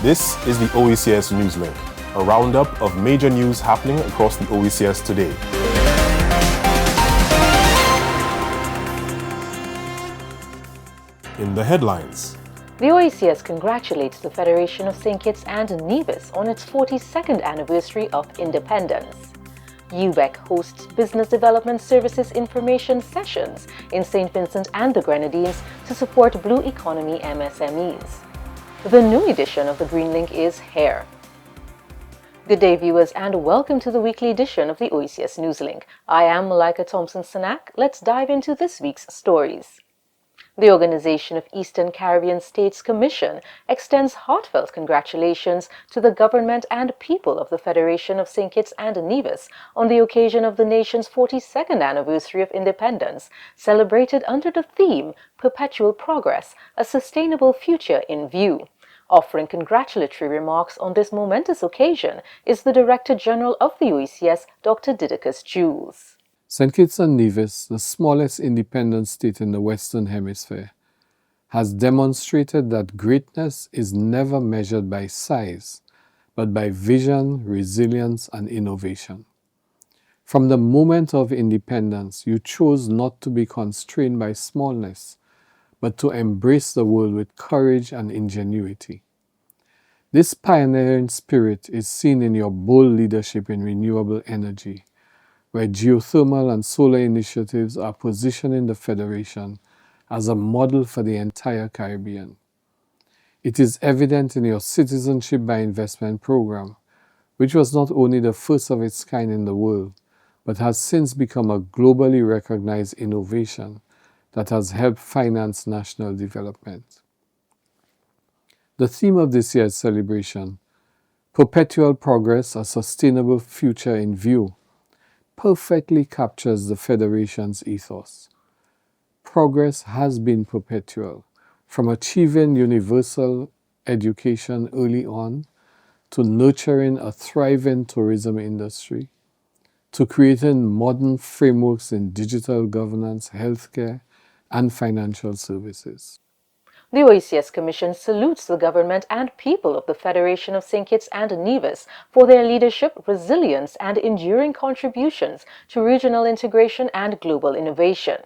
This is the Oecs Newslink, a roundup of major news happening across the Oecs today. In the headlines, the Oecs congratulates the Federation of St. Kitts and Nevis on its 42nd anniversary of independence. UBEC hosts Business Development Services information sessions in St. Vincent and the Grenadines to support Blue Economy MSMEs. The new edition of the GreenLink is here. Good day, viewers, and welcome to the weekly edition of the Oecs Newslink. I am Malika Thompson-Sanak. Let's dive into this week's stories. The Organization of Eastern Caribbean States Commission extends heartfelt congratulations to the government and people of the Federation of St. Kitts and Nevis on the occasion of the nation's 42nd anniversary of independence, celebrated under the theme Perpetual Progress, a Sustainable Future in View. Offering congratulatory remarks on this momentous occasion is the Director General of the Oecs, Dr. Didacus Jules. St. Kitts and Nevis, the smallest independent state in the Western Hemisphere, has demonstrated that greatness is never measured by size, but by vision, resilience, and innovation. From the moment of independence, you chose not to be constrained by smallness, but to embrace the world with courage and ingenuity. This pioneering spirit is seen in your bold leadership in renewable energy, where geothermal and solar initiatives are positioning the Federation as a model for the entire Caribbean. It is evident in your Citizenship by Investment program, which was not only the first of its kind in the world, but has since become a globally recognized innovation that has helped finance national development. The theme of this year's celebration, Perpetual Progress, a Sustainable Future in View, perfectly captures the Federation's ethos. Progress has been perpetual, from achieving universal education early on, to nurturing a thriving tourism industry, to creating modern frameworks in digital governance, healthcare, and financial services. The Oecs Commission salutes the government and people of the Federation of St. Kitts and Nevis for their leadership, resilience, and enduring contributions to regional integration and global innovation.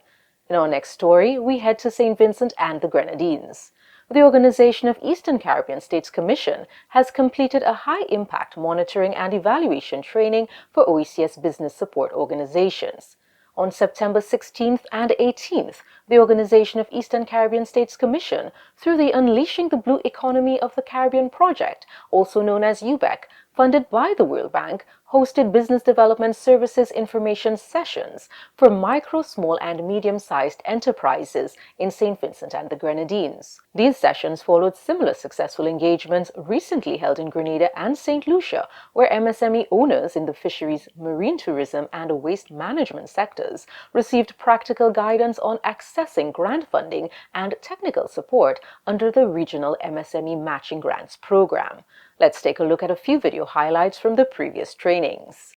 In our next story, we head to St. Vincent and the Grenadines. The Organization of Eastern Caribbean States Commission has completed a high-impact monitoring and evaluation training for Oecs business support organizations. On September 16th and 18th, the Organization of Eastern Caribbean States Commission, through the Unleashing the Blue Economy of the Caribbean project, also known as UBEC, funded by the World Bank, hosted Business Development Services information sessions for micro, small, and medium-sized enterprises in St. Vincent and the Grenadines. These sessions followed similar successful engagements recently held in Grenada and St. Lucia, where MSME owners in the fisheries, marine tourism, and waste management sectors received practical guidance on accessing grant funding and technical support under the Regional MSME Matching Grants Program. Let's take a look at a few video highlights from the previous trainings.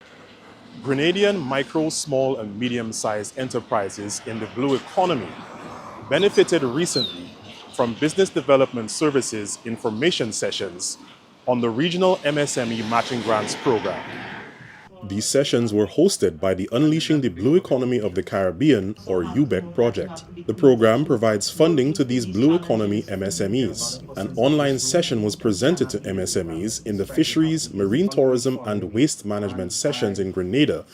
Grenadian micro, small, and medium-sized enterprises in the blue economy benefited recently from Business Development Services information sessions on the Regional MSME Matching Grants Program. These sessions were hosted by the Unleashing the Blue Economy of the Caribbean, or UBEC project. The program provides funding to these Blue Economy MSMEs. An online session was presented to MSMEs in the fisheries, marine tourism, and waste management sessions in Grenada,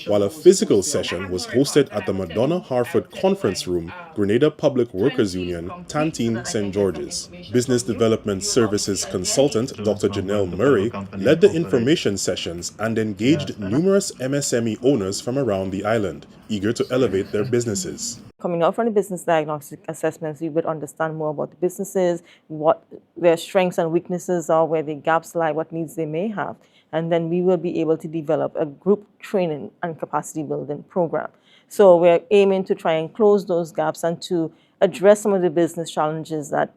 while a physical session was hosted at the Madonna Harford Conference Room, Grenada Public Workers Union, Tantine, St. George's. Business Development Services consultant Dr. Janelle Murray led the information sessions and engaged numerous MSME owners from around the island, eager to elevate their businesses. Coming out from the business diagnostic assessments, we would understand more about the businesses, what their strengths and weaknesses are, where the gaps lie, what needs they may have. And then we will be able to develop a group training and capacity building program. So we're aiming to try and close those gaps and to address some of the business challenges that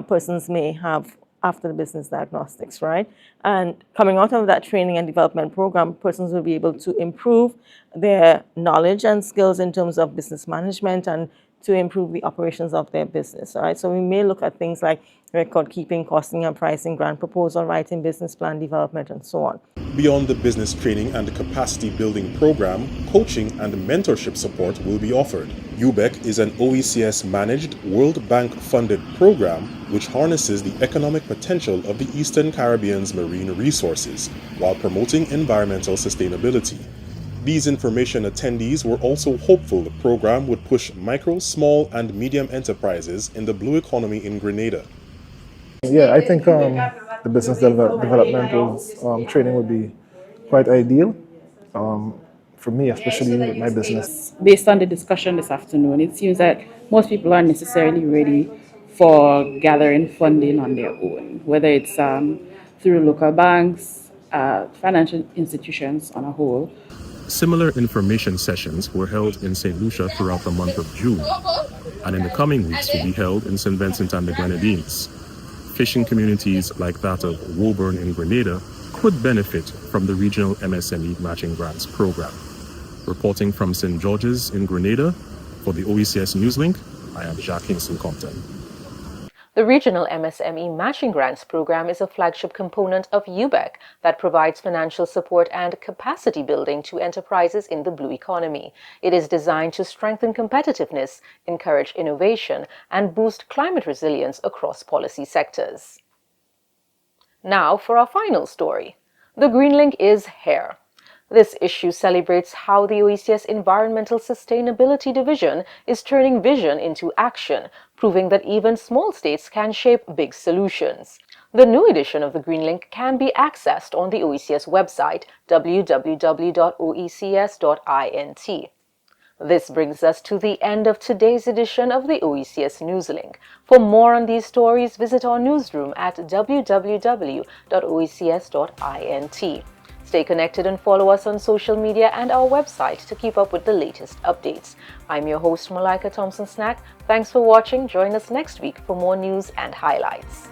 persons may have after the business diagnostics, right? And coming out of that training and development program, persons will be able to improve their knowledge and skills in terms of business management and to improve the operations of their business. All right, so we may look at things like record keeping, costing and pricing, grant proposal writing, business plan development, and so on. Beyond the business training and capacity building program, coaching and mentorship support will be offered. UBEC is an OECS-managed, World Bank-funded program which harnesses the economic potential of the Eastern Caribbean's marine resources while promoting environmental sustainability. These information attendees were also hopeful the program would push micro, small, and medium enterprises in the blue economy in Grenada. Yeah, I think the business developmental training would be quite ideal for me, especially with my business. Based on the discussion this afternoon, it seems that most people aren't necessarily ready for gathering funding on their own, whether it's through local banks, financial institutions on a whole. Similar information sessions were held in St. Lucia throughout the month of June, and in the coming weeks will be held in St. Vincent and the Grenadines. Fishing communities like that of Woburn in Grenada could benefit from the regional MSME matching grants program. Reporting from St. George's in Grenada for the Oecs Newslink, I am Jacques Kingston-Compton. The Regional MSME Matching Grants Program is a flagship component of UBEC that provides financial support and capacity building to enterprises in the blue economy. It is designed to strengthen competitiveness, encourage innovation, and boost climate resilience across policy sectors. Now for our final story. The GreenLink is here. This issue celebrates how the OECS Environmental Sustainability Division is turning vision into action, proving that even small states can shape big solutions. The new edition of the GreenLink can be accessed on the OECS website, www.oecs.int. This brings us to the end of today's edition of the OECS Newslink. For more on these stories, visit our newsroom at www.oecs.int. Stay connected and follow us on social media and our website to keep up with the latest updates. I'm your host, Malaika Thompson-Snack. Thanks for watching. Join us next week for more news and highlights.